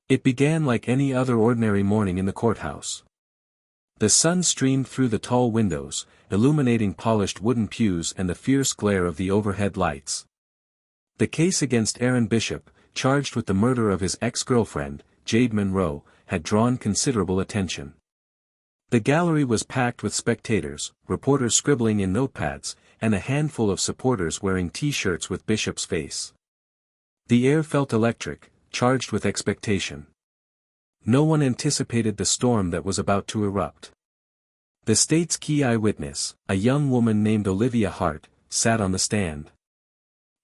It began like any other ordinary morning in the courthouse. The sun streamed through the tall windows, illuminating polished wooden pews and the fierce glare of the overhead lights. The case against Aaron Bishop, charged with the murder of his ex-girlfriend, Jade Monroe, had drawn considerable attention. The gallery was packed with spectators, reporters scribbling in notepads, and a handful of supporters wearing T-shirts with Bishop's face. The air felt electric, charged with expectation. No one anticipated the storm that was about to erupt. The state's key eyewitness, a young woman named Olivia Hart, sat on the stand.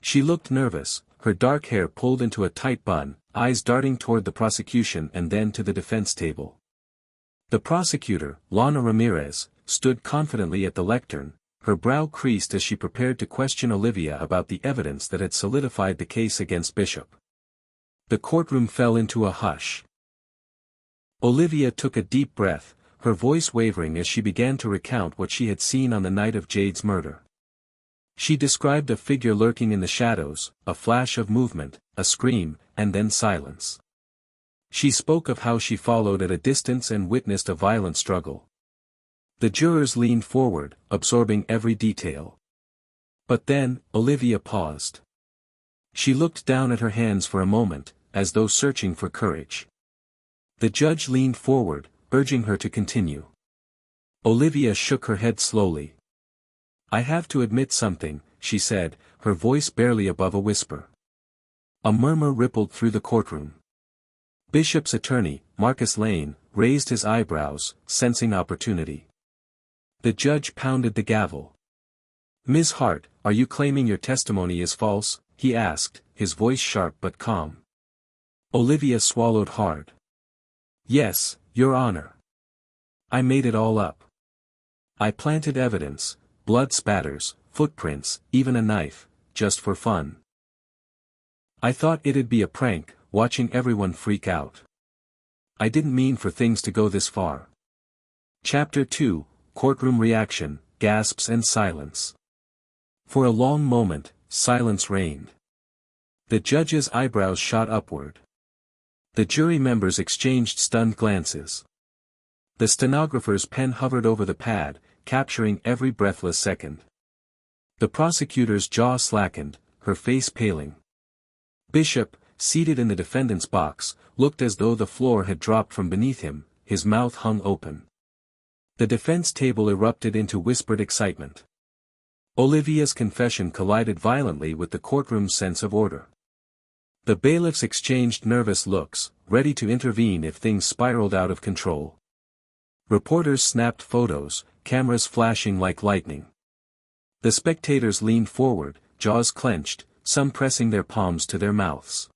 She looked nervous, her dark hair pulled into a tight bun, eyes darting toward the prosecution and then to the defense table. The prosecutor, Lana Ramirez, stood confidently at the lectern, her brow creased as she prepared to question Olivia about the evidence that had solidified the case against Bishop. The courtroom fell into a hush. Olivia took a deep breath, her voice wavering as she began to recount what she had seen on the night of Jade's murder. She described a figure lurking in the shadows, a flash of movement, a scream, and then silence. She spoke of how she followed at a distance and witnessed a violent struggle. The jurors leaned forward, absorbing every detail. But then, Olivia paused. She looked down at her hands for a moment, as though searching for courage. The judge leaned forward, urging her to continue. Olivia shook her head slowly. "I have to admit something," she said, her voice barely above a whisper. A murmur rippled through the courtroom. Bishop's attorney, Marcus Lane, raised his eyebrows, sensing opportunity. The judge pounded the gavel. "Ms. Hart, are you claiming your testimony is false?" he asked, his voice sharp but calm. Olivia swallowed hard. "Yes, Your Honor. I made it all up. I planted evidence, blood spatters, footprints, even a knife, just for fun. I thought it'd be a prank, watching everyone freak out. I didn't mean for things to go this far." Chapter 2, Courtroom Reaction, Gasps and Silence. For a long moment, silence reigned. The judge's eyebrows shot upward. The jury members exchanged stunned glances. The stenographer's pen hovered over the pad, capturing every breathless second. The prosecutor's jaw slackened, her face paling. Bishop, seated in the defendant's box, looked as though the floor had dropped from beneath him, his mouth hung open. The defense table erupted into whispered excitement. Olivia's confession collided violently with the courtroom's sense of order. The bailiffs exchanged nervous looks, ready to intervene if things spiraled out of control. Reporters snapped photos, cameras flashing like lightning. The spectators leaned forward, jaws clenched, some pressing their palms to their mouths.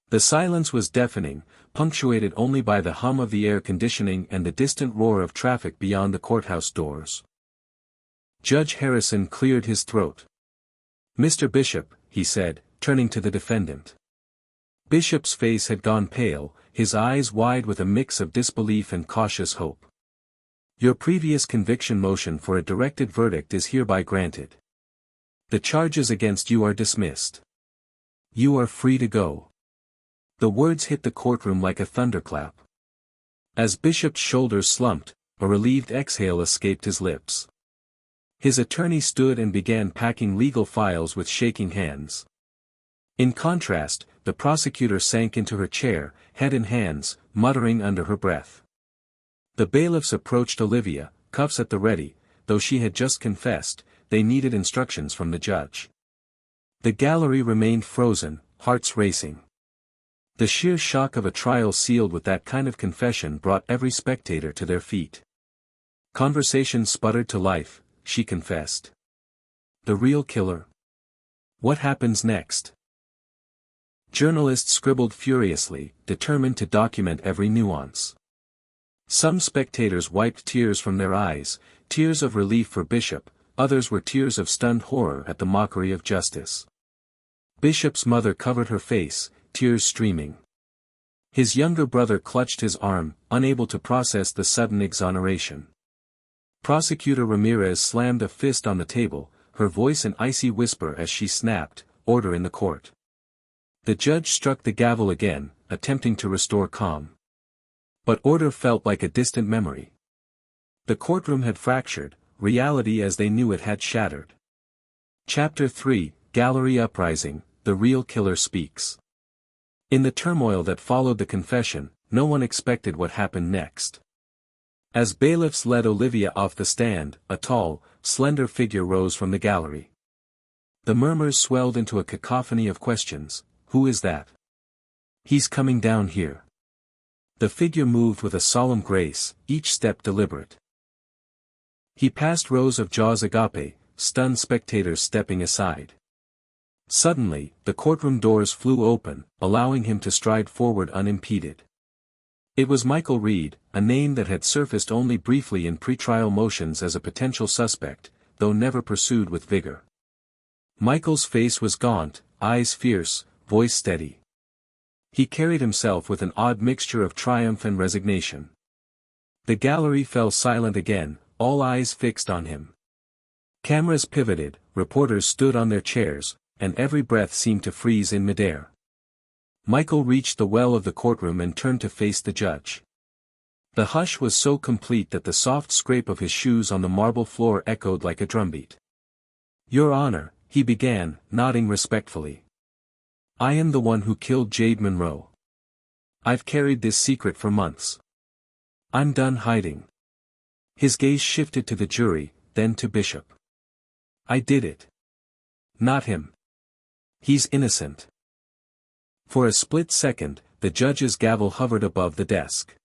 The silence was deafening, punctuated only by the hum of the air conditioning and the distant roar of traffic beyond the courthouse doors. Judge Harrison cleared his throat. "Mr. Bishop," he said, turning to the defendant. Bishop's face had gone pale, his eyes wide with a mix of disbelief and cautious hope. "Your previous conviction motion for a directed verdict is hereby granted. The charges against you are dismissed. You are free to go." The words hit the courtroom like a thunderclap. As Bishop's shoulders slumped, a relieved exhale escaped his lips. His attorney stood and began packing legal files with shaking hands. In contrast, the prosecutor sank into her chair, head in hands, muttering under her breath. The bailiffs approached Olivia, cuffs at the ready, though she had just confessed, they needed instructions from the judge. The gallery remained frozen, hearts racing. The sheer shock of a trial sealed with that kind of confession brought every spectator to their feet. Conversation sputtered to life, she confessed. The real killer? What happens next? Journalists scribbled furiously, determined to document every nuance. Some spectators wiped tears from their eyes, tears of relief for Bishop, others were tears of stunned horror at the mockery of justice. Bishop's mother covered her face, tears streaming. His younger brother clutched his arm, unable to process the sudden exoneration. Prosecutor Ramirez slammed a fist on the table, her voice an icy whisper as she snapped, "Order in the court." The judge struck the gavel again, attempting to restore calm. But order felt like a distant memory. The courtroom had fractured, reality as they knew it had shattered. Chapter 3, Gallery Uprising, The Real Killer Speaks. In the turmoil that followed the confession, no one expected what happened next. As bailiffs led Olivia off the stand, a tall, slender figure rose from the gallery. The murmurs swelled into a cacophony of questions. Who is that? He's coming down here. The figure moved with a solemn grace, each step deliberate. He passed rows of jaws agape, stunned spectators stepping aside. Suddenly, the courtroom doors flew open, allowing him to stride forward unimpeded. It was Michael Reed, a name that had surfaced only briefly in pretrial motions as a potential suspect, though never pursued with vigor. Michael's face was gaunt, eyes fierce, voice steady. He carried himself with an odd mixture of triumph and resignation. The gallery fell silent again, all eyes fixed on him. Cameras pivoted, reporters stood on their chairs, and every breath seemed to freeze in midair. Michael reached the well of the courtroom and turned to face the judge. The hush was so complete that the soft scrape of his shoes on the marble floor echoed like a drumbeat. "Your Honor," he began, nodding respectfully. "I am the one who killed Jade Monroe. I've carried this secret for months. I'm done hiding." His gaze shifted to the jury, then to Bishop. "I did it. Not him. He's innocent." For a split second, the judge's gavel hovered above the desk.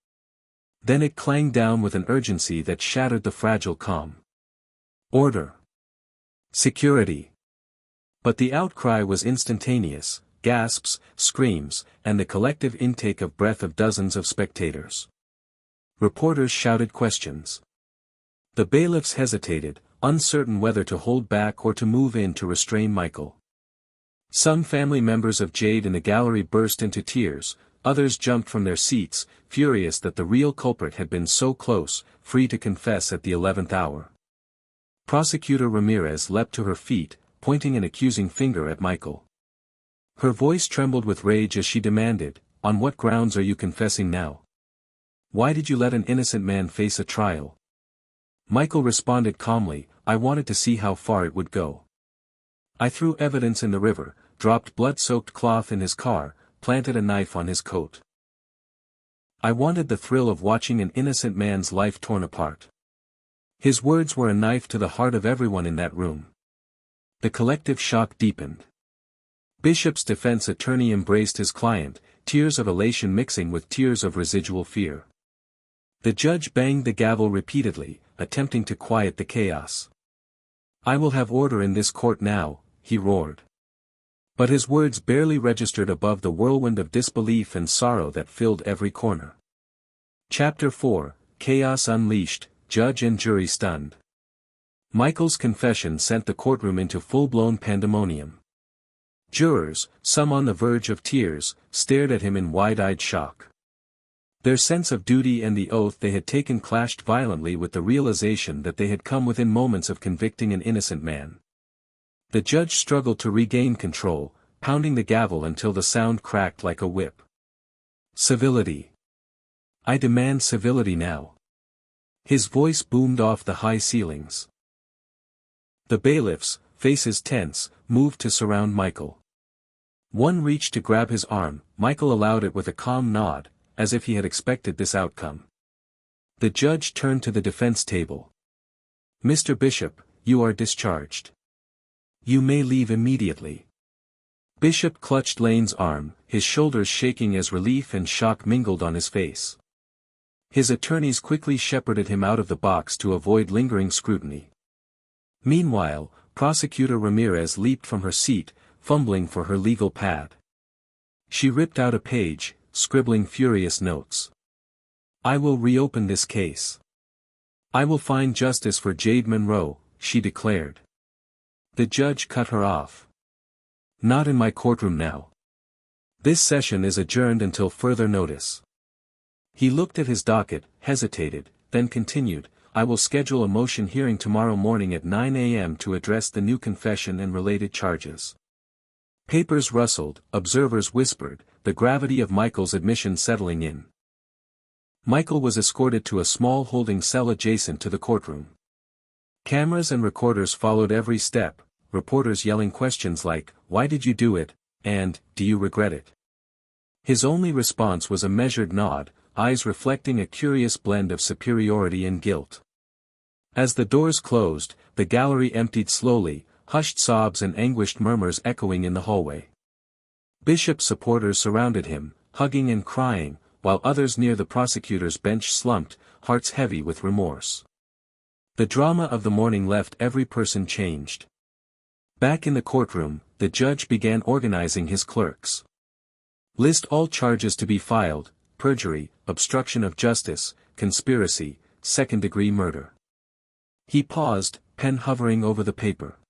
Then it clanged down with an urgency that shattered the fragile calm. "Order. Security." But the outcry was instantaneous, gasps, screams, and the collective intake of breath of dozens of spectators. Reporters shouted questions. The bailiffs hesitated, uncertain whether to hold back or to move in to restrain Michael. Some family members of Jade in the gallery burst into tears, others jumped from their seats, furious that the real culprit had been so close, free to confess at the 11th hour. Prosecutor Ramirez leapt to her feet, pointing an accusing finger at Michael. Her voice trembled with rage as she demanded, "On what grounds are you confessing now? Why did you let an innocent man face a trial?" Michael responded calmly, "I wanted to see how far it would go. I threw evidence in the river, dropped blood-soaked cloth in his car, planted a knife on his coat. I wanted the thrill of watching an innocent man's life torn apart." His words were a knife to the heart of everyone in that room. The collective shock deepened. Bishop's defense attorney embraced his client, tears of elation mixing with tears of residual fear. The judge banged the gavel repeatedly, attempting to quiet the chaos. "I will have order in this court now," he roared. But his words barely registered above the whirlwind of disbelief and sorrow that filled every corner. Chapter 4, Chaos Unleashed, Judge and Jury Stunned. Michael's confession sent the courtroom into full-blown pandemonium. Jurors, some on the verge of tears, stared at him in wide-eyed shock. Their sense of duty and the oath they had taken clashed violently with the realization that they had come within moments of convicting an innocent man. The judge struggled to regain control, pounding the gavel until the sound cracked like a whip. "Civility. I demand civility now." His voice boomed off the high ceilings. The bailiffs, faces tense, moved to surround Michael. One reached to grab his arm. Michael allowed it with a calm nod, as if he had expected this outcome. The judge turned to the defense table. "Mr. Bishop, you are discharged. You may leave immediately." Bishop clutched Lane's arm, his shoulders shaking as relief and shock mingled on his face. His attorneys quickly shepherded him out of the box to avoid lingering scrutiny. Meanwhile, Prosecutor Ramirez leaped from her seat, fumbling for her legal pad. She ripped out a page, scribbling furious notes. "I will reopen this case. I will find justice for Jade Monroe," she declared. The judge cut her off. "Not in my courtroom now. This session is adjourned until further notice." He looked at his docket, hesitated, then continued, "I will schedule a motion hearing tomorrow morning at 9 a.m. to address the new confession and related charges." Papers rustled, observers whispered, the gravity of Michael's admission settling in. Michael was escorted to a small holding cell adjacent to the courtroom. Cameras and recorders followed every step, reporters yelling questions like, "Why did you do it?" and, "Do you regret it?" His only response was a measured nod, eyes reflecting a curious blend of superiority and guilt. As the doors closed, the gallery emptied slowly, hushed sobs and anguished murmurs echoing in the hallway. Bishop's supporters surrounded him, hugging and crying, while others near the prosecutor's bench slumped, hearts heavy with remorse. The drama of the morning left every person changed. Back in the courtroom, the judge began organizing his clerks. List all charges to be filed: perjury, obstruction of justice, conspiracy, second-degree murder. He paused, pen hovering over the paper.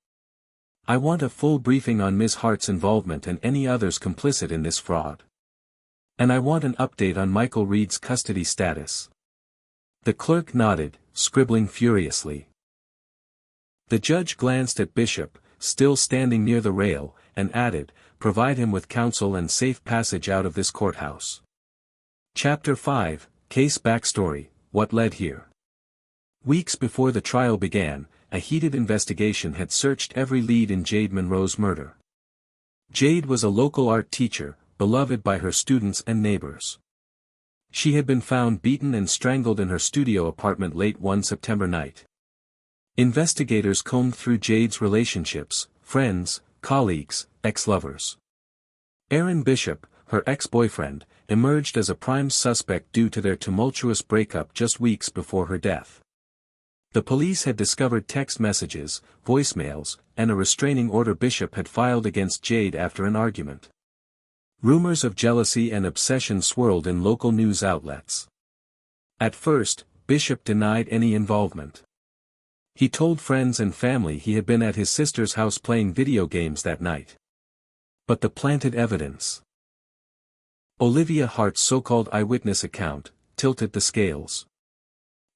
"I want a full briefing on Ms. Hart's involvement and any others complicit in this fraud. And I want an update on Michael Reed's custody status." The clerk nodded, scribbling furiously. The judge glanced at Bishop, still standing near the rail, and added, "Provide him with counsel and safe passage out of this courthouse." Chapter 5, Case Backstory, What Led Here. Weeks before the trial began, a heated investigation had searched every lead in Jade Monroe's murder. Jade was a local art teacher, beloved by her students and neighbors. She had been found beaten and strangled in her studio apartment late one September night. Investigators combed through Jade's relationships, friends, colleagues, ex-lovers. Aaron Bishop, her ex-boyfriend, emerged as a prime suspect due to their tumultuous breakup just weeks before her death. The police had discovered text messages, voicemails, and a restraining order Bishop had filed against Jade after an argument. Rumors of jealousy and obsession swirled in local news outlets. At first, Bishop denied any involvement. He told friends and family he had been at his sister's house playing video games that night. But the planted evidence. Olivia Hart's so-called eyewitness account tilted the scales.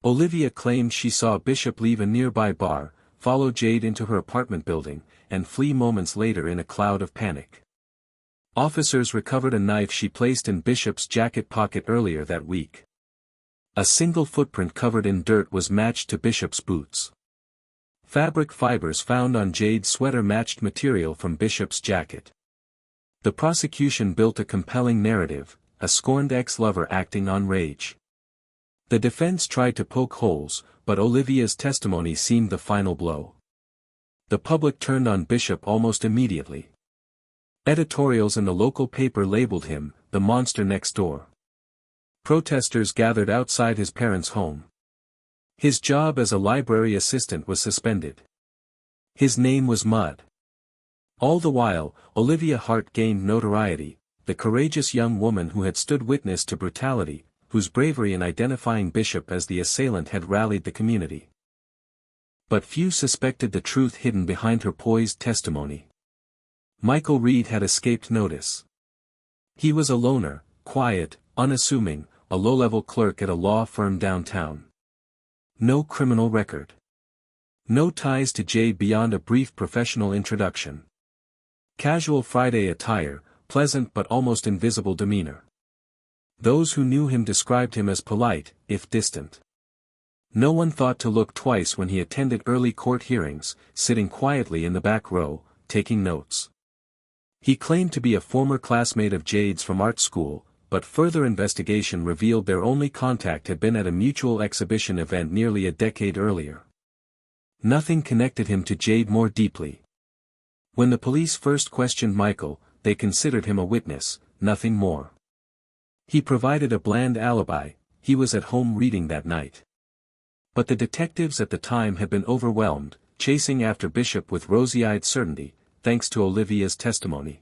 Olivia claimed she saw Bishop leave a nearby bar, follow Jade into her apartment building, and flee moments later in a cloud of panic. Officers recovered a knife she placed in Bishop's jacket pocket earlier that week. A single footprint covered in dirt was matched to Bishop's boots. Fabric fibers found on Jade's sweater matched material from Bishop's jacket. The prosecution built a compelling narrative, a scorned ex-lover acting on rage. The defense tried to poke holes, but Olivia's testimony seemed the final blow. The public turned on Bishop almost immediately. Editorials in the local paper labeled him, the monster next door. Protesters gathered outside his parents' home. His job as a library assistant was suspended. His name was mud. All the while, Olivia Hart gained notoriety, the courageous young woman who had stood witness to brutality, whose bravery in identifying Bishop as the assailant had rallied the community. But few suspected the truth hidden behind her poised testimony. Michael Reed had escaped notice. He was a loner, quiet, unassuming, a low-level clerk at a law firm downtown. No criminal record. No ties to Jade beyond a brief professional introduction. Casual Friday attire, pleasant but almost invisible demeanor. Those who knew him described him as polite, if distant. No one thought to look twice when he attended early court hearings, sitting quietly in the back row, taking notes. He claimed to be a former classmate of Jade's from art school, but further investigation revealed their only contact had been at a mutual exhibition event nearly a decade earlier. Nothing connected him to Jade more deeply. When the police first questioned Michael, they considered him a witness, nothing more. He provided a bland alibi, he was at home reading that night. But the detectives at the time had been overwhelmed, chasing after Bishop with rosy-eyed certainty, thanks to Olivia's testimony.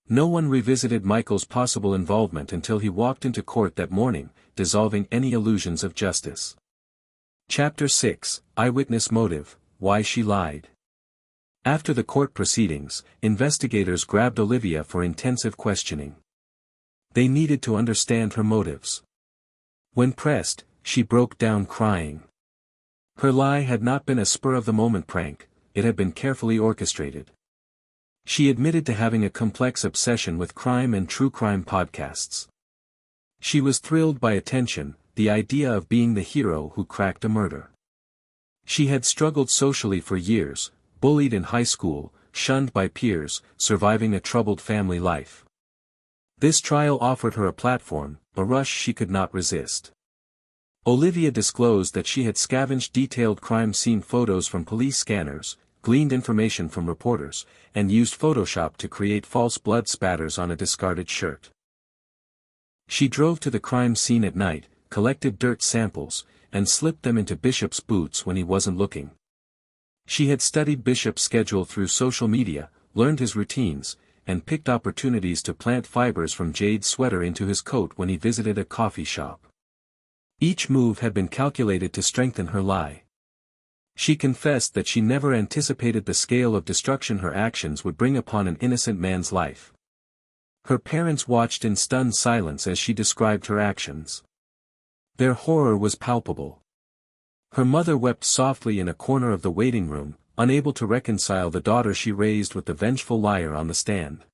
No one revisited Michael's possible involvement until he walked into court that morning, dissolving any illusions of justice. Chapter 6, Eyewitness Motive, Why She Lied. After the court proceedings, investigators grabbed Olivia for intensive questioning. They needed to understand her motives. When pressed, she broke down crying. Her lie had not been a spur-of-the-moment prank, it had been carefully orchestrated. She admitted to having a complex obsession with crime and true crime podcasts. She was thrilled by attention, the idea of being the hero who cracked a murder. She had struggled socially for years, bullied in high school, shunned by peers, surviving a troubled family life. This trial offered her a platform, a rush she could not resist. Olivia disclosed that she had scavenged detailed crime scene photos from police scanners, gleaned information from reporters, and used Photoshop to create false blood spatters on a discarded shirt. She drove to the crime scene at night, collected dirt samples, and slipped them into Bishop's boots when he wasn't looking. She had studied Bishop's schedule through social media, learned his routines, and picked opportunities to plant fibers from Jade's sweater into his coat when he visited a coffee shop. Each move had been calculated to strengthen her lie. She confessed that she never anticipated the scale of destruction her actions would bring upon an innocent man's life. Her parents watched in stunned silence as she described her actions. Their horror was palpable. Her mother wept softly in a corner of the waiting room, unable to reconcile the daughter she raised with the vengeful liar on the stand.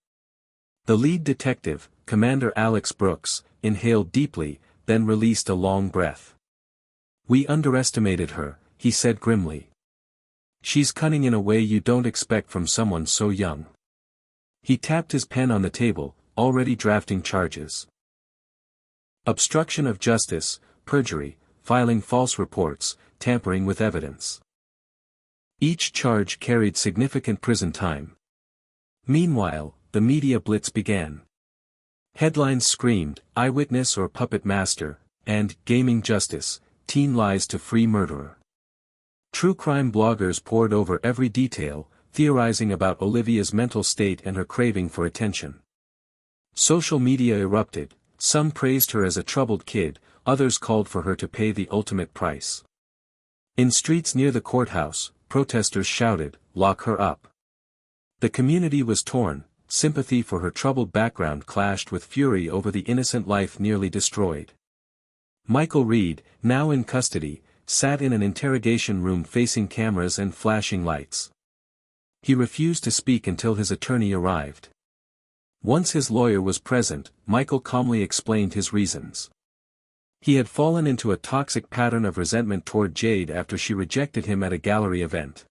The lead detective, Commander Alex Brooks, inhaled deeply, then released a long breath. "We underestimated her," he said grimly. "She's cunning in a way you don't expect from someone so young." He tapped his pen on the table, already drafting charges. Obstruction of justice, perjury, filing false reports, tampering with evidence. Each charge carried significant prison time. Meanwhile, the media blitz began. Headlines screamed, "Eyewitness or Puppet Master," and "Gaming Justice, Teen Lies to Free Murderer." True crime bloggers pored over every detail, theorizing about Olivia's mental state and her craving for attention. Social media erupted, some praised her as a troubled kid, others called for her to pay the ultimate price. In streets near the courthouse, protesters shouted, "Lock her up." The community was torn, sympathy for her troubled background clashed with fury over the innocent life nearly destroyed. Michael Reed, now in custody, sat in an interrogation room facing cameras and flashing lights. He refused to speak until his attorney arrived. Once his lawyer was present, Michael calmly explained his reasons. He had fallen into a toxic pattern of resentment toward Jade after she rejected him at a gallery event.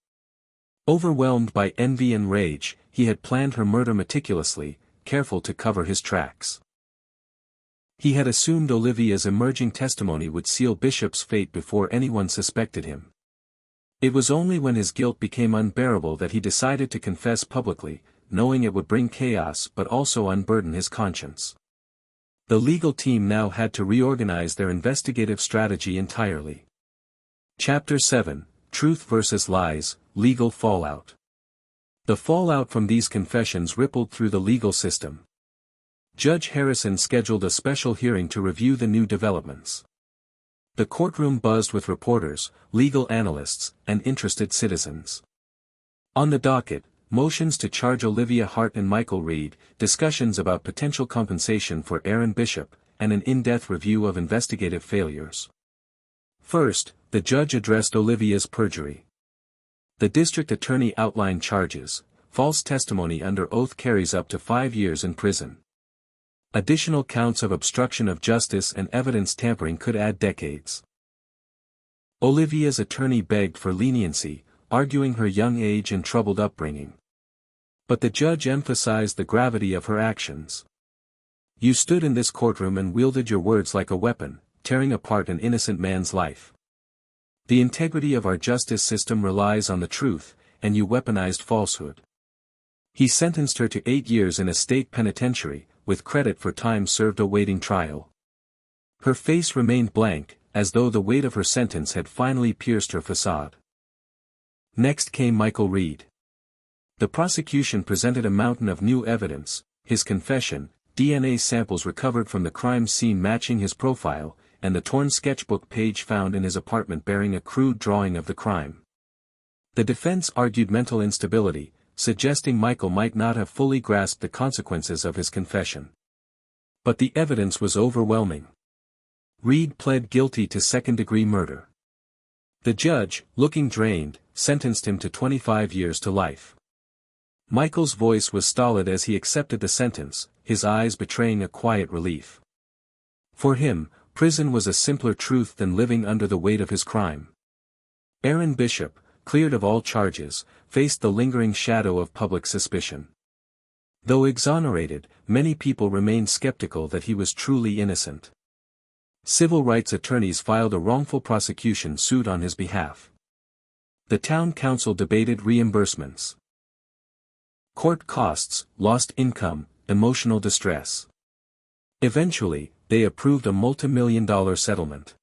Overwhelmed by envy and rage, he had planned her murder meticulously, careful to cover his tracks. He had assumed Olivia's emerging testimony would seal Bishop's fate before anyone suspected him. It was only when his guilt became unbearable that he decided to confess publicly, knowing it would bring chaos but also unburden his conscience. The legal team now had to reorganize their investigative strategy entirely. Chapter 7, Truth versus Lies, Legal Fallout. The fallout from these confessions rippled through the legal system. Judge Harrison scheduled a special hearing to review the new developments. The courtroom buzzed with reporters, legal analysts, and interested citizens. On the docket, motions to charge Olivia Hart and Michael Reed, discussions about potential compensation for Aaron Bishop, and an in-depth review of investigative failures. First, the judge addressed Olivia's perjury. The district attorney outlined charges. False testimony under oath carries up to 5 years in prison. Additional counts of obstruction of justice and evidence tampering could add decades. Olivia's attorney begged for leniency, arguing her young age and troubled upbringing. But the judge emphasized the gravity of her actions. "You stood in this courtroom and wielded your words like a weapon, tearing apart an innocent man's life. The integrity of our justice system relies on the truth, and you weaponized falsehood." He sentenced her to 8 years in a state penitentiary, with credit for time served awaiting trial. Her face remained blank, as though the weight of her sentence had finally pierced her facade. Next came Michael Reed. The prosecution presented a mountain of new evidence: his confession, DNA samples recovered from the crime scene matching his profile, and the torn sketchbook page found in his apartment bearing a crude drawing of the crime. The defense argued mental instability, suggesting Michael might not have fully grasped the consequences of his confession. But the evidence was overwhelming. Reed pled guilty to second-degree murder. The judge, looking drained, sentenced him to 25 years to life. Michael's voice was stolid as he accepted the sentence, his eyes betraying a quiet relief. For him, prison was a simpler truth than living under the weight of his crime. Aaron Bishop, cleared of all charges, faced the lingering shadow of public suspicion. Though exonerated, many people remained skeptical that he was truly innocent. Civil rights attorneys filed a wrongful prosecution suit on his behalf. The town council debated reimbursements. Court costs, lost income, emotional distress. Eventually, they approved a multi-million-dollar settlement.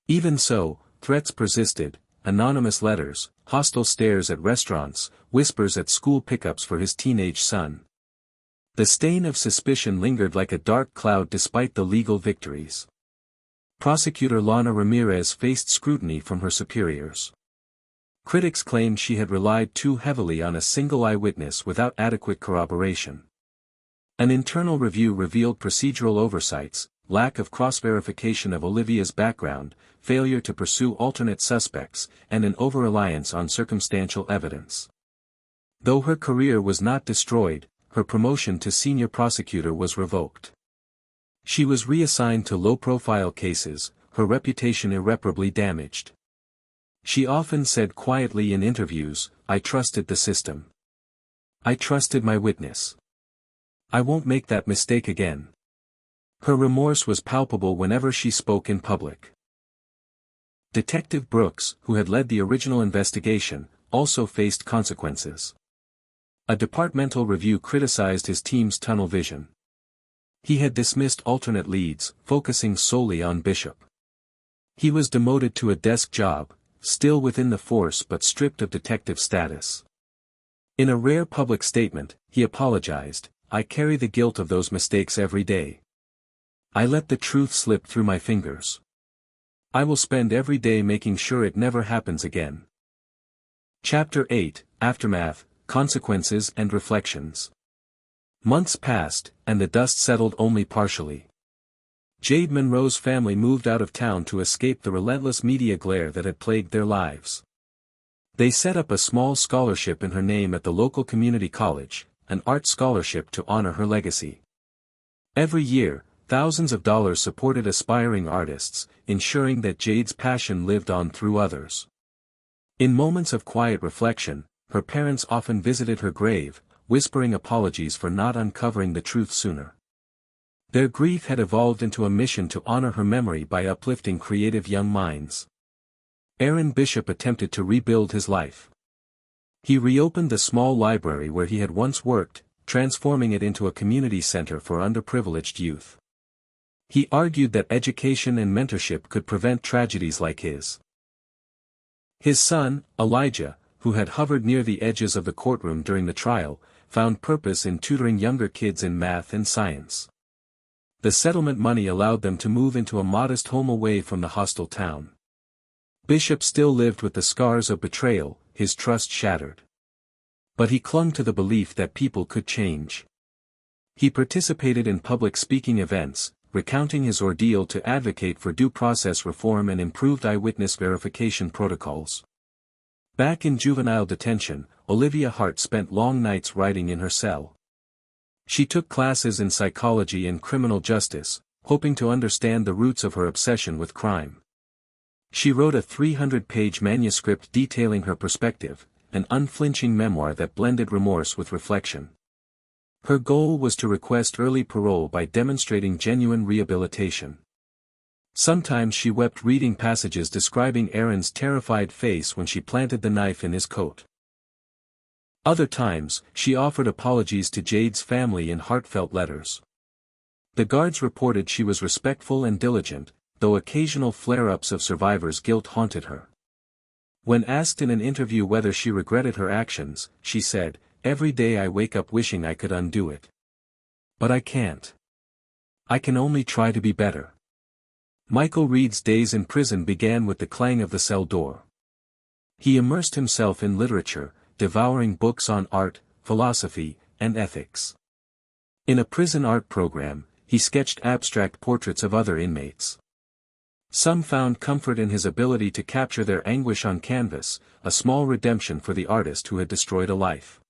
Even so, threats persisted, anonymous letters, hostile stares at restaurants, whispers at school pickups for his teenage son. The stain of suspicion lingered like a dark cloud despite the legal victories. Prosecutor Lana Ramirez faced scrutiny from her superiors. Critics claimed she had relied too heavily on a single eyewitness without adequate corroboration. An internal review revealed procedural oversights, lack of cross-verification of Olivia's background, failure to pursue alternate suspects, and an over-reliance on circumstantial evidence. Though her career was not destroyed, her promotion to senior prosecutor was revoked. She was reassigned to low-profile cases, her reputation irreparably damaged. She often said quietly in interviews, "I trusted the system. I trusted my witness. I won't make that mistake again." Her remorse was palpable whenever she spoke in public. Detective Brooks, who had led the original investigation, also faced consequences. A departmental review criticized his team's tunnel vision. He had dismissed alternate leads, focusing solely on Bishop. He was demoted to a desk job, still within the force but stripped of detective status. In a rare public statement, he apologized, "I carry the guilt of those mistakes every day. I let the truth slip through my fingers. I will spend every day making sure it never happens again." Chapter 8, Aftermath, Consequences and Reflections. Months passed, and the dust settled only partially. Jade Monroe's family moved out of town to escape the relentless media glare that had plagued their lives. They set up a small scholarship in her name at the local community college, an art scholarship to honor her legacy. Every year, thousands of dollars supported aspiring artists, ensuring that Jade's passion lived on through others. In moments of quiet reflection, her parents often visited her grave, whispering apologies for not uncovering the truth sooner. Their grief had evolved into a mission to honor her memory by uplifting creative young minds. Aaron Bishop attempted to rebuild his life. He reopened the small library where he had once worked, transforming it into a community center for underprivileged youth. He argued that education and mentorship could prevent tragedies like his. His son, Elijah, who had hovered near the edges of the courtroom during the trial, found purpose in tutoring younger kids in math and science. The settlement money allowed them to move into a modest home away from the hostile town. Bishop still lived with the scars of betrayal, his trust shattered. But he clung to the belief that people could change. He participated in public speaking events, recounting his ordeal to advocate for due process reform and improved eyewitness verification protocols. Back in juvenile detention, Olivia Hart spent long nights writing in her cell. She took classes in psychology and criminal justice, hoping to understand the roots of her obsession with crime. She wrote a 300-page manuscript detailing her perspective, an unflinching memoir that blended remorse with reflection. Her goal was to request early parole by demonstrating genuine rehabilitation. Sometimes she wept reading passages describing Aaron's terrified face when she planted the knife in his coat. Other times, she offered apologies to Jade's family in heartfelt letters. The guards reported she was respectful and diligent, though occasional flare-ups of survivors' guilt haunted her. When asked in an interview whether she regretted her actions, she said, "Every day I wake up wishing I could undo it. But I can't. I can only try to be better." Michael Reed's days in prison began with the clang of the cell door. He immersed himself in literature, devouring books on art, philosophy, and ethics. In a prison art program, he sketched abstract portraits of other inmates. Some found comfort in his ability to capture their anguish on canvas, a small redemption for the artist who had destroyed a life.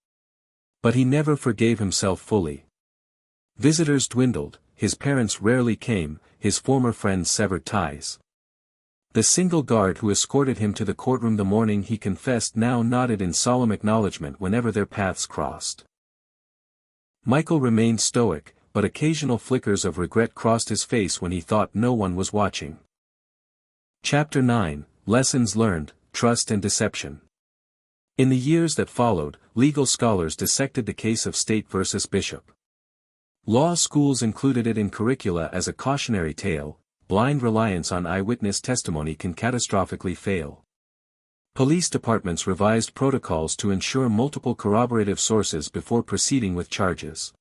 But he never forgave himself fully. Visitors dwindled, his parents rarely came, his former friends severed ties. The single guard who escorted him to the courtroom the morning he confessed now nodded in solemn acknowledgement whenever their paths crossed. Michael remained stoic, but occasional flickers of regret crossed his face when he thought no one was watching. Chapter 9, Lessons Learned, Trust and Deception. In the years that followed, legal scholars dissected the case of State versus Bishop. Law schools included it in curricula as a cautionary tale: blind reliance on eyewitness testimony can catastrophically fail. Police departments revised protocols to ensure multiple corroborative sources before proceeding with charges.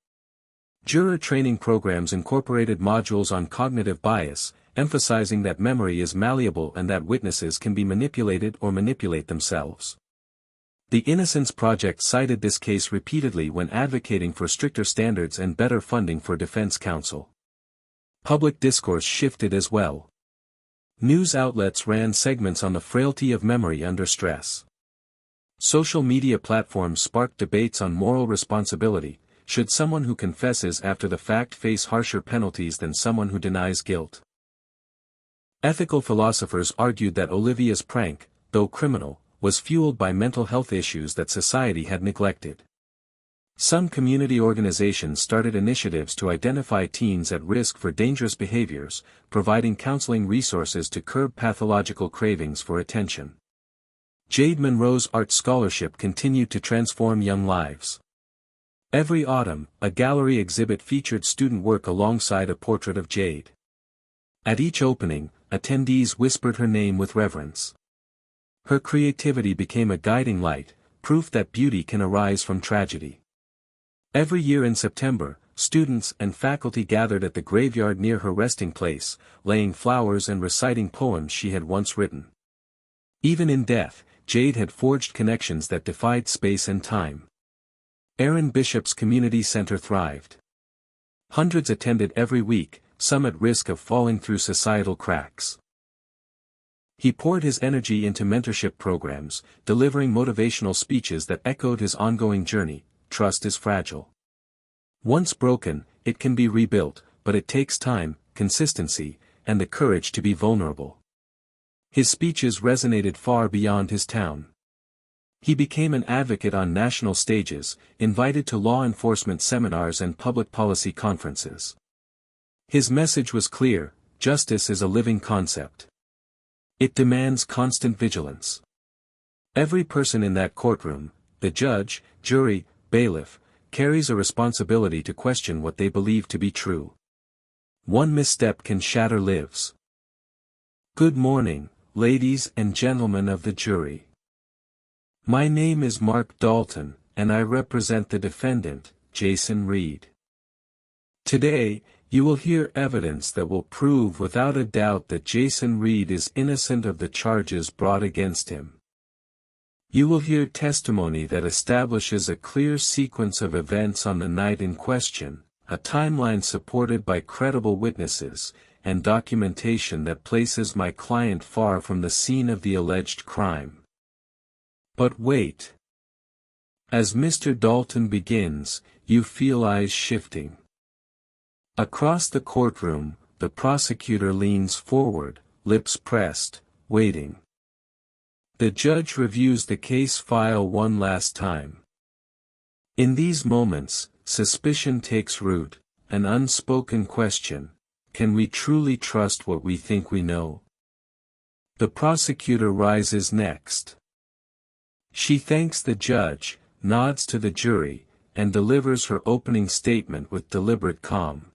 Juror training programs incorporated modules on cognitive bias, emphasizing that memory is malleable and that witnesses can be manipulated or manipulate themselves. The Innocence Project cited this case repeatedly when advocating for stricter standards and better funding for defense counsel. Public discourse shifted as well. News outlets ran segments on the frailty of memory under stress. Social media platforms sparked debates on moral responsibility: should someone who confesses after the fact face harsher penalties than someone who denies guilt? Ethical philosophers argued that Olivia's prank, though criminal, was fueled by mental health issues that society had neglected. Some community organizations started initiatives to identify teens at risk for dangerous behaviors, providing counseling resources to curb pathological cravings for attention. Jade Monroe's art scholarship continued to transform young lives. Every autumn, a gallery exhibit featured student work alongside a portrait of Jade. At each opening, attendees whispered her name with reverence. Her creativity became a guiding light, proof that beauty can arise from tragedy. Every year in September, students and faculty gathered at the graveyard near her resting place, laying flowers and reciting poems she had once written. Even in death, Jade had forged connections that defied space and time. Aaron Bishop's community center thrived. Hundreds attended every week, some at risk of falling through societal cracks. He poured his energy into mentorship programs, delivering motivational speeches that echoed his ongoing journey: trust is fragile. Once broken, it can be rebuilt, but it takes time, consistency, and the courage to be vulnerable. His speeches resonated far beyond his town. He became an advocate on national stages, invited to law enforcement seminars and public policy conferences. His message was clear: justice is a living concept. It demands constant vigilance. Every person in that courtroom, the judge, jury, bailiff, carries a responsibility to question what they believe to be true. One misstep can shatter lives. Good morning, ladies and gentlemen of the jury. My name is Mark Dalton, and I represent the defendant, Jason Reed. Today, you will hear evidence that will prove without a doubt that Jason Reed is innocent of the charges brought against him. You will hear testimony that establishes a clear sequence of events on the night in question, a timeline supported by credible witnesses, and documentation that places my client far from the scene of the alleged crime. But wait. As Mr. Dalton begins, you feel eyes shifting. Across the courtroom, the prosecutor leans forward, lips pressed, waiting. The judge reviews the case file one last time. In these moments, suspicion takes root, an unspoken question: can we truly trust what we think we know? The prosecutor rises next. She thanks the judge, nods to the jury, and delivers her opening statement with deliberate calm.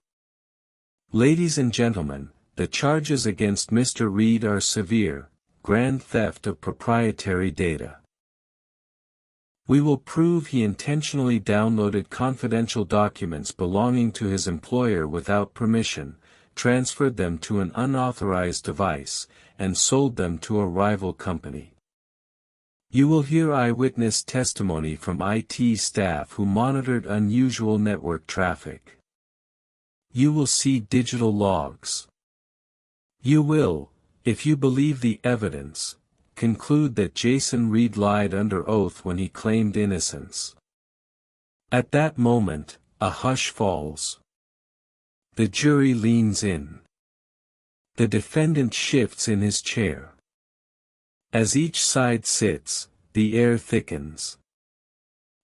Ladies and gentlemen, the charges against Mr. Reed are severe: grand theft of proprietary data. We will prove he intentionally downloaded confidential documents belonging to his employer without permission, transferred them to an unauthorized device, and sold them to a rival company. You will hear eyewitness testimony from IT staff who monitored unusual network traffic. You will see digital logs. You will, if you believe the evidence, conclude that Jason Reed lied under oath when he claimed innocence. At that moment, a hush falls. The jury leans in. The defendant shifts in his chair. As each side sits, the air thickens.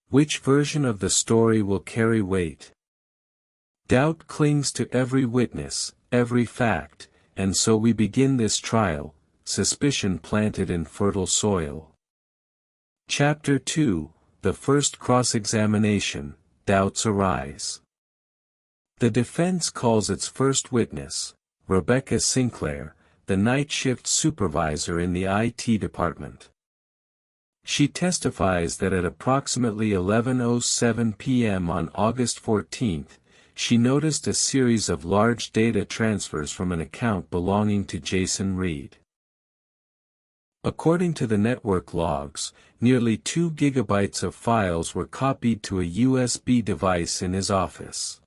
Which version of the story will carry weight? Doubt clings to every witness, every fact, and so we begin this trial, suspicion planted in fertile soil. Chapter 2, The First Cross-Examination, Doubts Arise. The defense calls its first witness, Rebecca Sinclair, the night shift supervisor in the IT department. She testifies that at approximately 11:07 p.m. on August 14, she noticed a series of large data transfers from an account belonging to Jason Reed. According to the network logs, nearly 2 gigabytes of files were copied to a USB device in his office.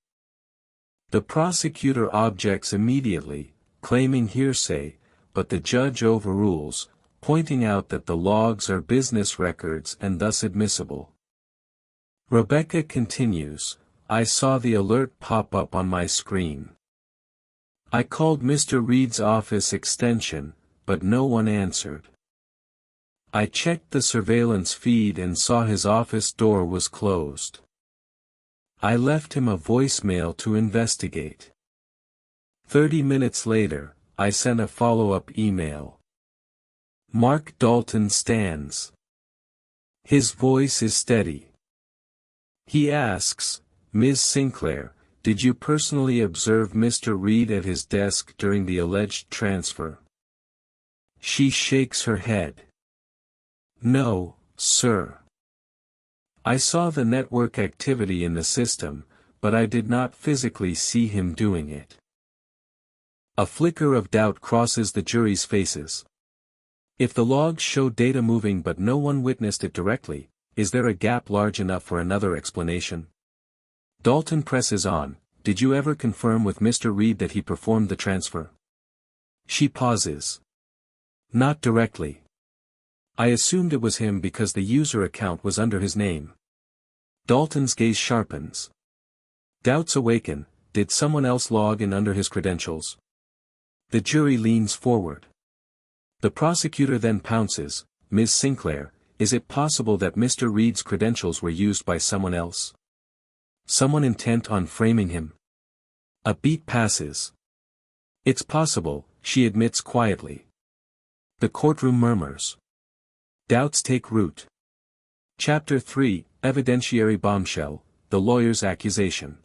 The prosecutor objects immediately, claiming hearsay, but the judge overrules, pointing out that the logs are business records and thus admissible. Rebecca continues, "I saw the alert pop up on my screen. I called Mr. Reed's office extension, but no one answered. I checked the surveillance feed and saw his office door was closed. I left him a voicemail to investigate. 30 minutes later, I sent a follow-up email. Mark Dalton stands. His voice is steady. He asks, 'Ms. Sinclair, did you personally observe Mr. Reed at his desk during the alleged transfer?' She shakes her head. 'No, sir. I saw the network activity in the system, but I did not physically see him doing it.' A flicker of doubt crosses the jury's faces. If the logs show data moving but no one witnessed it directly, is there a gap large enough for another explanation? Dalton presses on, 'Did you ever confirm with Mr. Reed that he performed the transfer?' She pauses. 'Not directly. I assumed it was him because the user account was under his name.' Dalton's gaze sharpens. Doubts awaken, did someone else log in under his credentials? The jury leans forward. The prosecutor then pounces, 'Ms. Sinclair, is it possible that Mr. Reed's credentials were used by someone else? Someone intent on framing him?' A beat passes. 'It's possible,' she admits quietly. The courtroom murmurs. Doubts take root. Chapter 3, Evidentiary Bombshell, The Lawyer's Accusation.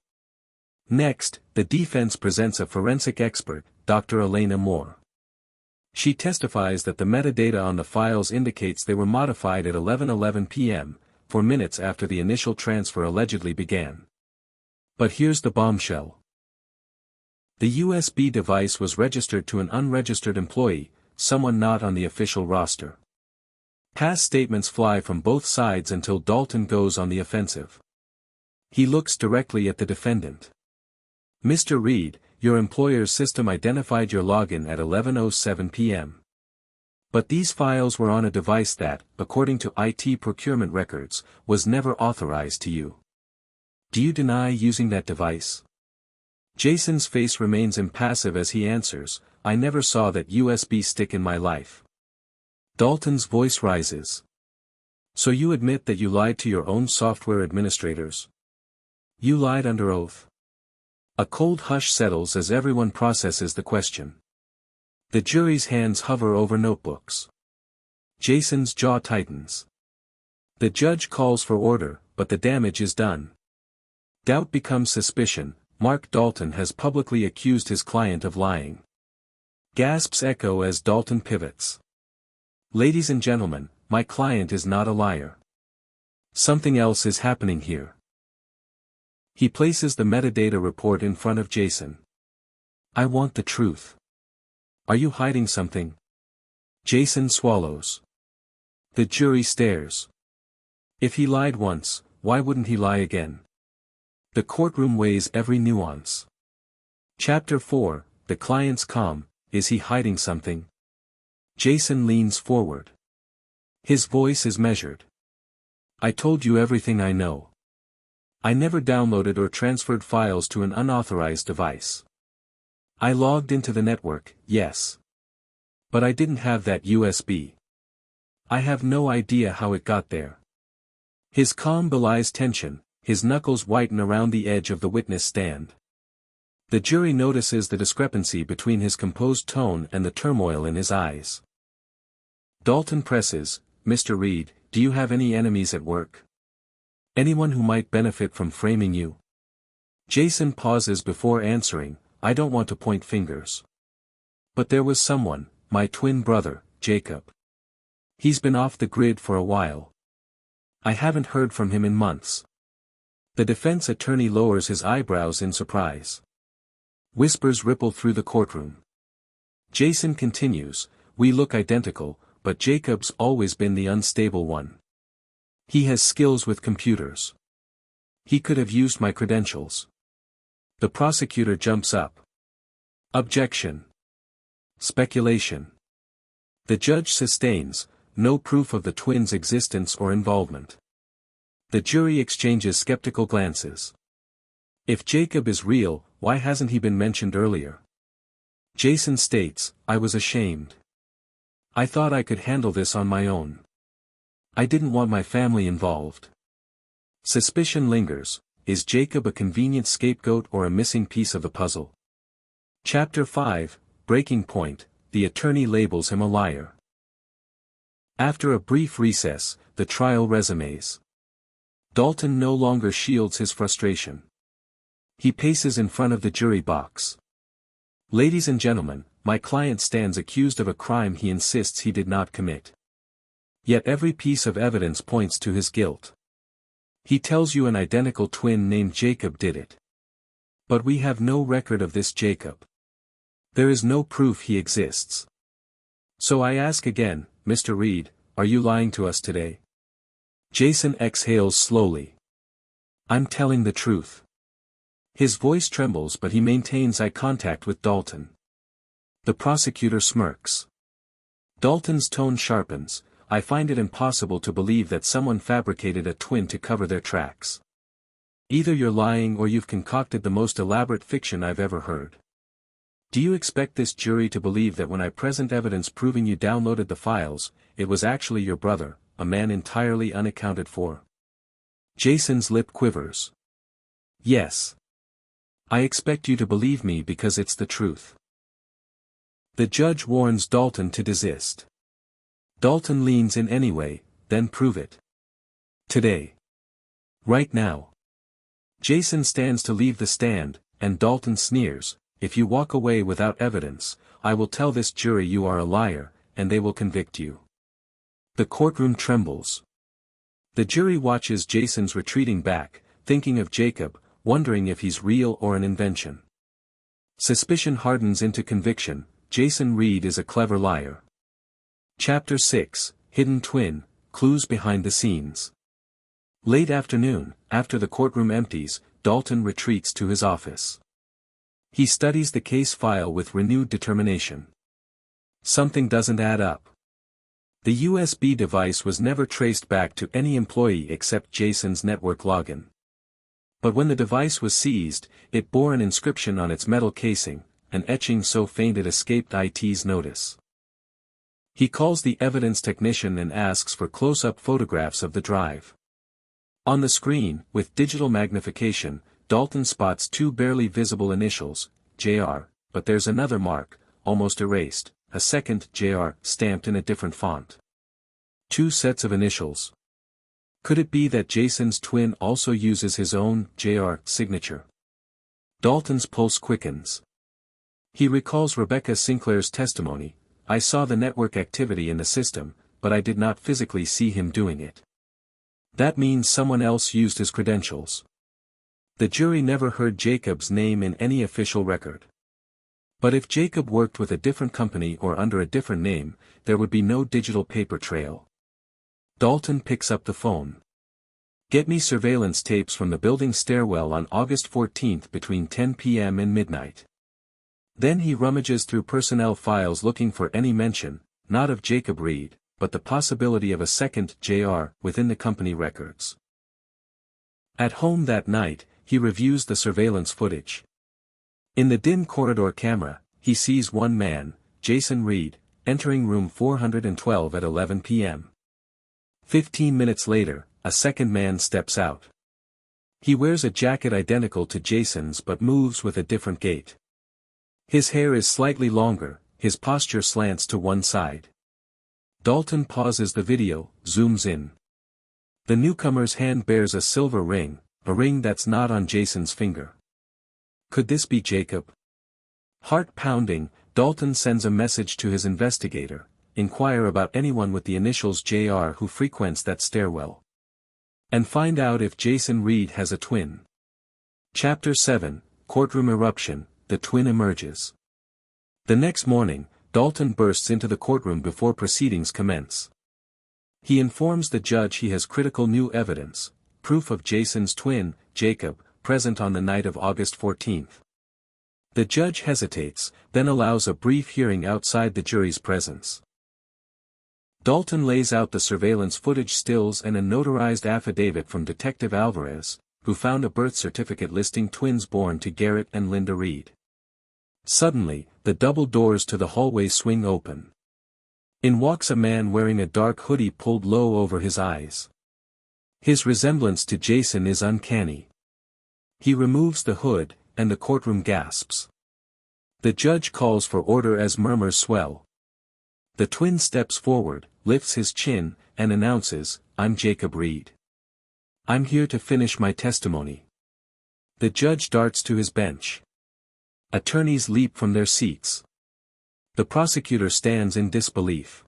Next, the defense presents a forensic expert, Dr. Elena Moore. She testifies that the metadata on the files indicates they were modified at 11:11 p.m., 4 minutes after the initial transfer allegedly began. But here's the bombshell. The USB device was registered to an unregistered employee, someone not on the official roster. Past statements fly from both sides until Dalton goes on the offensive. He looks directly at the defendant. "Mr. Reed, your employer's system identified your login at 11:07 p.m. But these files were on a device that, according to IT procurement records, was never authorized to you. Do you deny using that device?" Jason's face remains impassive as he answers, "I never saw that USB stick in my life." Dalton's voice rises. "So you admit that you lied to your own software administrators? You lied under oath?" A cold hush settles as everyone processes the question. The jury's hands hover over notebooks. Jason's jaw tightens. The judge calls for order, but the damage is done. Doubt becomes suspicion. Mark Dalton has publicly accused his client of lying. Gasps echo as Dalton pivots. "Ladies and gentlemen, my client is not a liar. Something else is happening here." He places the metadata report in front of Jason. "I want the truth. Are you hiding something?" Jason swallows. The jury stares. If he lied once, why wouldn't he lie again? The courtroom weighs every nuance. Chapter 4, The Client's Calm, Is he hiding something? Jason leans forward. His voice is measured. "I told you everything I know. I never downloaded or transferred files to an unauthorized device. I logged into the network, yes. But I didn't have that USB. I have no idea how it got there. His calm belies tension, his knuckles whiten around the edge of the witness stand. The jury notices the discrepancy between his composed tone and the turmoil in his eyes. Dalton presses, Mr. Reed, do you have any enemies at work? Anyone who might benefit from framing you? Jason pauses before answering, I don't want to point fingers. But there was someone, my twin brother, Jacob. He's been off the grid for a while. I haven't heard from him in months. The defense attorney lowers his eyebrows in surprise. Whispers ripple through the courtroom. Jason continues, we look identical, but Jacob's always been the unstable one. He has skills with computers. He could have used my credentials. The prosecutor jumps up. Objection. Speculation. The judge sustains, no proof of the twins' existence or involvement. The jury exchanges skeptical glances. If Jacob is real, why hasn't he been mentioned earlier? Jason states, I was ashamed. I thought I could handle this on my own. I didn't want my family involved. Suspicion lingers, is Jacob a convenient scapegoat or a missing piece of the puzzle? Chapter 5, Breaking Point, the attorney labels him a liar. After a brief recess, the trial resumes. Dalton no longer shields his frustration. He paces in front of the jury box. Ladies and gentlemen, my client stands accused of a crime he insists he did not commit. Yet every piece of evidence points to his guilt. He tells you an identical twin named Jacob did it. But we have no record of this Jacob. There is no proof he exists. So I ask again, Mr. Reed, are you lying to us today? Jason exhales slowly. I'm telling the truth. His voice trembles but he maintains eye contact with Dalton. The prosecutor smirks. Dalton's tone sharpens, I find it impossible to believe that someone fabricated a twin to cover their tracks. Either you're lying or you've concocted the most elaborate fiction I've ever heard. Do you expect this jury to believe that when I present evidence proving you downloaded the files, it was actually your brother, a man entirely unaccounted for? Jason's lip quivers. Yes. I expect you to believe me because it's the truth. The judge warns Dalton to desist. Dalton leans in anyway, then prove it. Today. Right now. Jason stands to leave the stand, and Dalton sneers, if you walk away without evidence, I will tell this jury you are a liar, and they will convict you. The courtroom trembles. The jury watches Jason's retreating back, thinking of Jacob, wondering if he's real or an invention. Suspicion hardens into conviction, Jason Reed is a clever liar. Chapter 6, Hidden Twin, Clues Behind the Scenes. Late afternoon, after the courtroom empties, Dalton retreats to his office. He studies the case file with renewed determination. Something doesn't add up. The USB device was never traced back to any employee except Jason's network login. But when the device was seized, it bore an inscription on its metal casing, an etching so faint it escaped IT's notice. He calls the evidence technician and asks for close-up photographs of the drive. On the screen, with digital magnification, Dalton spots two barely visible initials, JR, but there's another mark, almost erased, a second JR stamped in a different font. Two sets of initials. Could it be that Jason's twin also uses his own JR signature? Dalton's pulse quickens. He recalls Rebecca Sinclair's testimony, I saw the network activity in the system, but I did not physically see him doing it. That means someone else used his credentials. The jury never heard Jacob's name in any official record. But if Jacob worked with a different company or under a different name, there would be no digital paper trail. Dalton picks up the phone. Get me surveillance tapes from the building stairwell on August 14th between 10 p.m. and midnight. Then he rummages through personnel files looking for any mention, not of Jacob Reed, but the possibility of a second JR within the company records. At home that night, he reviews the surveillance footage. In the dim corridor camera, he sees one man, Jason Reed, entering room 412 at 11 p.m. 15 minutes later, a second man steps out. He wears a jacket identical to Jason's but moves with a different gait. His hair is slightly longer, his posture slants to one side. Dalton pauses the video, zooms in. The newcomer's hand bears a silver ring, a ring that's not on Jason's finger. Could this be Jacob? Heart pounding, Dalton sends a message to his investigator, inquire about anyone with the initials JR who frequents that stairwell. And find out if Jason Reed has a twin. Chapter 7, Courtroom Eruption, the twin emerges. The next morning, Dalton bursts into the courtroom before proceedings commence. He informs the judge he has critical new evidence, proof of Jason's twin, Jacob, present on the night of August 14th. The judge hesitates, then allows a brief hearing outside the jury's presence. Dalton lays out the surveillance footage stills and a notarized affidavit from Detective Alvarez, who found a birth certificate listing twins born to Garrett and Linda Reed. Suddenly, the double doors to the hallway swing open. In walks a man wearing a dark hoodie pulled low over his eyes. His resemblance to Jason is uncanny. He removes the hood, and the courtroom gasps. The judge calls for order as murmurs swell. The twin steps forward, lifts his chin, and announces, "I'm Jacob Reed. I'm here to finish my testimony." The judge darts to his bench. Attorneys leap from their seats. The prosecutor stands in disbelief.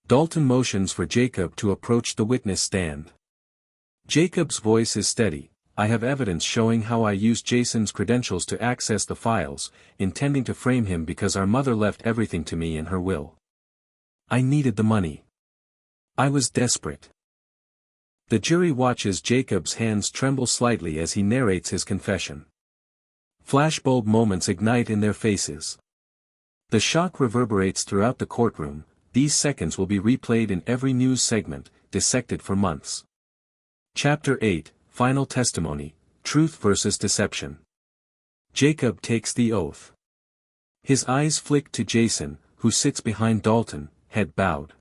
Dalton motions for Jacob to approach the witness stand. Jacob's voice is steady. "I have evidence showing how I used Jason's credentials to access the files, intending to frame him because our mother left everything to me in her will. I needed the money. I was desperate." The jury watches Jacob's hands tremble slightly as he narrates his confession. Flashbulb moments ignite in their faces. The shock reverberates throughout the courtroom. These seconds will be replayed in every news segment, dissected for months. Chapter 8, Final Testimony, Truth versus Deception. Jacob takes the oath. His eyes flick to Jason, who sits behind Dalton, head bowed.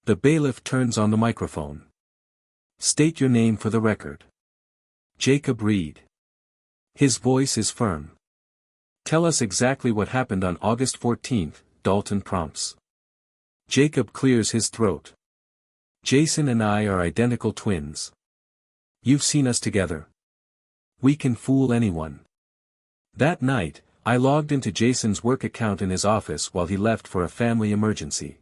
The bailiff turns on the microphone. "State your name for the record." "Jacob Reed." His voice is firm. "Tell us exactly what happened on August 14th, Dalton prompts. Jacob clears his throat. "Jason and I are identical twins. You've seen us together. We can fool anyone. That night, I logged into Jason's work account in his office while he left for a family emergency.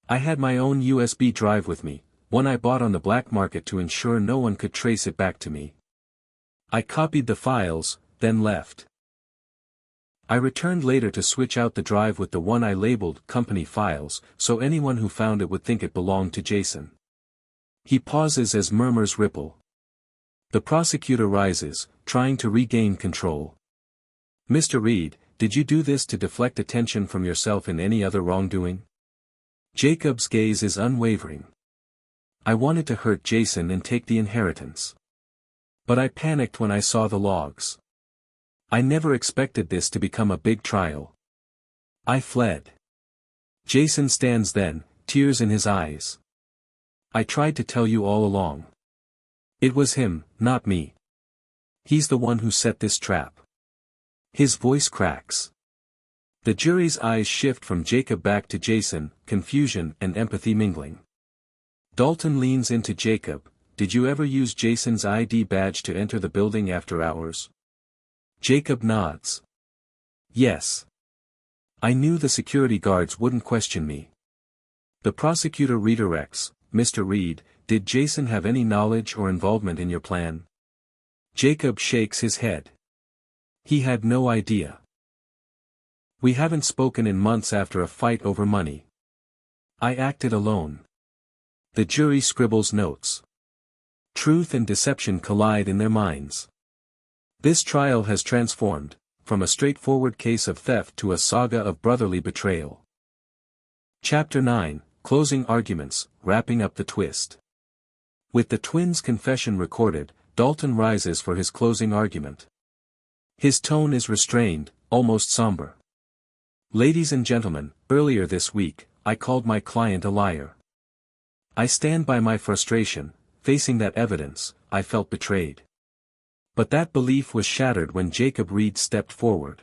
I had my own USB drive with me, one I bought on the black market to ensure no one could trace it back to me. I copied the files, then left. I returned later to switch out the drive with the one I labeled company files, so anyone who found it would think it belonged to Jason." He pauses as murmurs ripple. The prosecutor rises, trying to regain control. "Mr. Reed, did you do this to deflect attention from yourself in any other wrongdoing?" Jacob's gaze is unwavering. "I wanted to hurt Jason and take the inheritance. But I panicked when I saw the logs. I never expected this to become a big trial. I fled." Jason stands then, tears in his eyes. "I tried to tell you all along. It was him, not me. He's the one who set this trap." His voice cracks. The jury's eyes shift from Jacob back to Jason, confusion and empathy mingling. Dalton leans into Jacob. "Did you ever use Jason's ID badge to enter the building after hours?" Jacob nods. "Yes. I knew the security guards wouldn't question me." The prosecutor redirects. "Mr. Reed, did Jason have any knowledge or involvement in your plan?" Jacob shakes his head. "He had no idea. We haven't spoken in months after a fight over money. I acted alone." The jury scribbles notes. Truth and deception collide in their minds. This trial has transformed, from a straightforward case of theft to a saga of brotherly betrayal. Chapter 9, Closing Arguments, Wrapping Up the Twist. With the twins' confession recorded, Dalton rises for his closing argument. His tone is restrained, almost somber. Ladies and gentlemen, earlier this week, I called my client a liar. I stand by my frustration. Facing that evidence, I felt betrayed. But that belief was shattered when Jacob Reed stepped forward.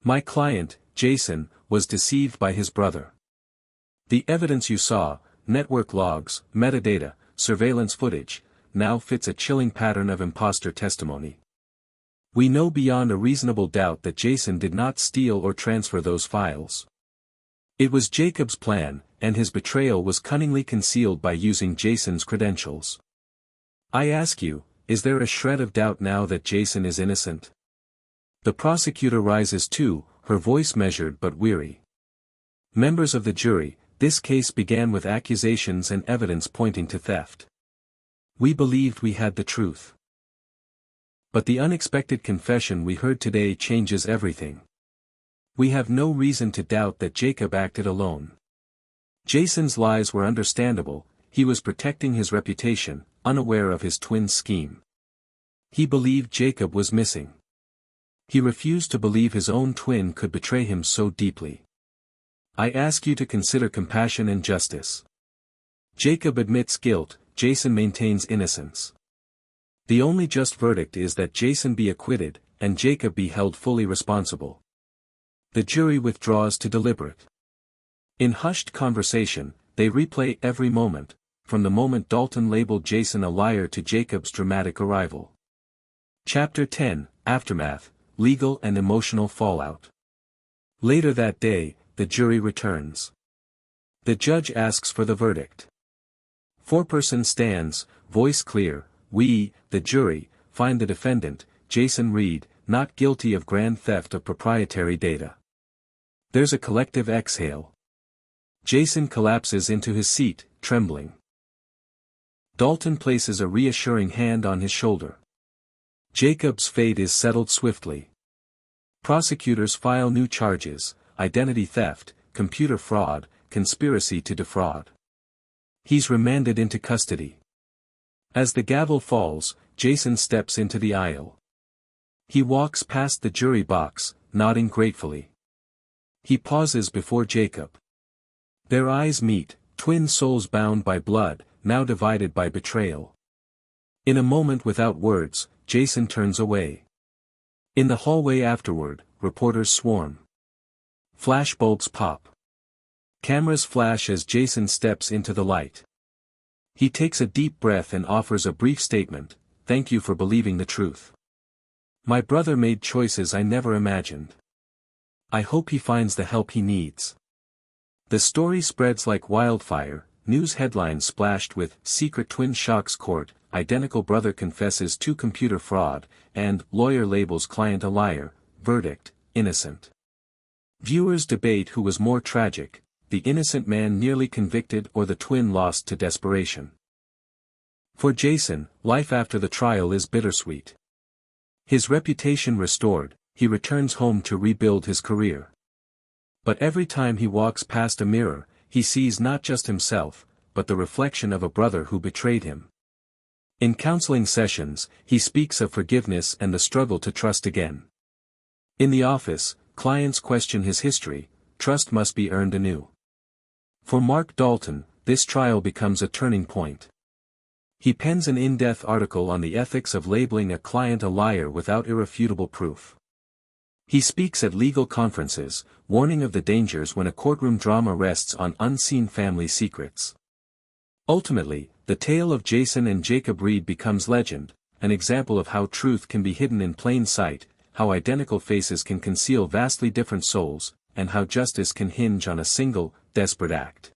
My client, Jason, was deceived by his brother. The evidence you saw, network logs, metadata, surveillance footage, now fits a chilling pattern of imposter testimony. We know beyond a reasonable doubt that Jason did not steal or transfer those files. It was Jacob's plan, and his betrayal was cunningly concealed by using Jason's credentials. I ask you, is there a shred of doubt now that Jason is innocent? The prosecutor rises too, her voice measured but weary. Members of the jury, this case began with accusations and evidence pointing to theft. We believed we had the truth. But the unexpected confession we heard today changes everything. We have no reason to doubt that Jacob acted alone. Jason's lies were understandable, he was protecting his reputation, unaware of his twin's scheme. He believed Jacob was missing. He refused to believe his own twin could betray him so deeply. I ask you to consider compassion and justice. Jacob admits guilt, Jason maintains innocence. The only just verdict is that Jason be acquitted, and Jacob be held fully responsible. The jury withdraws to deliberate. In hushed conversation, they replay every moment, from the moment Dalton labeled Jason a liar to Jacob's dramatic arrival. Chapter 10, Aftermath, Legal and Emotional Fallout. Later that day, the jury returns. The judge asks for the verdict. Foreperson stands, voice clear, we, the jury, find the defendant, Jason Reed, not guilty of grand theft of proprietary data. There's a collective exhale. Jason collapses into his seat, trembling. Dalton places a reassuring hand on his shoulder. Jacob's fate is settled swiftly. Prosecutors file new charges, identity theft, computer fraud, conspiracy to defraud. He's remanded into custody. As the gavel falls, Jason steps into the aisle. He walks past the jury box, nodding gratefully. He pauses before Jacob. Their eyes meet, twin souls bound by blood, now divided by betrayal. In a moment without words, Jason turns away. In the hallway afterward, reporters swarm. Flashbulbs pop. Cameras flash as Jason steps into the light. He takes a deep breath and offers a brief statement, "Thank you for believing the truth. My brother made choices I never imagined. I hope he finds the help he needs." The story spreads like wildfire, news headlines splashed with "Secret Twin Shocks Court," "Identical Brother Confesses to Computer Fraud," and "Lawyer Labels Client a Liar," verdict, "Innocent." Viewers debate who was more tragic, the innocent man nearly convicted or the twin lost to desperation. For Jason, life after the trial is bittersweet. His reputation restored, he returns home to rebuild his career. But every time he walks past a mirror, he sees not just himself, but the reflection of a brother who betrayed him. In counseling sessions, he speaks of forgiveness and the struggle to trust again. In the office, clients question his history, trust must be earned anew. For Mark Dalton, this trial becomes a turning point. He pens an in-depth article on the ethics of labeling a client a liar without irrefutable proof. He speaks at legal conferences, warning of the dangers when a courtroom drama rests on unseen family secrets. Ultimately, the tale of Jason and Jacob Reed becomes legend, an example of how truth can be hidden in plain sight, how identical faces can conceal vastly different souls, and how justice can hinge on a single, desperate act.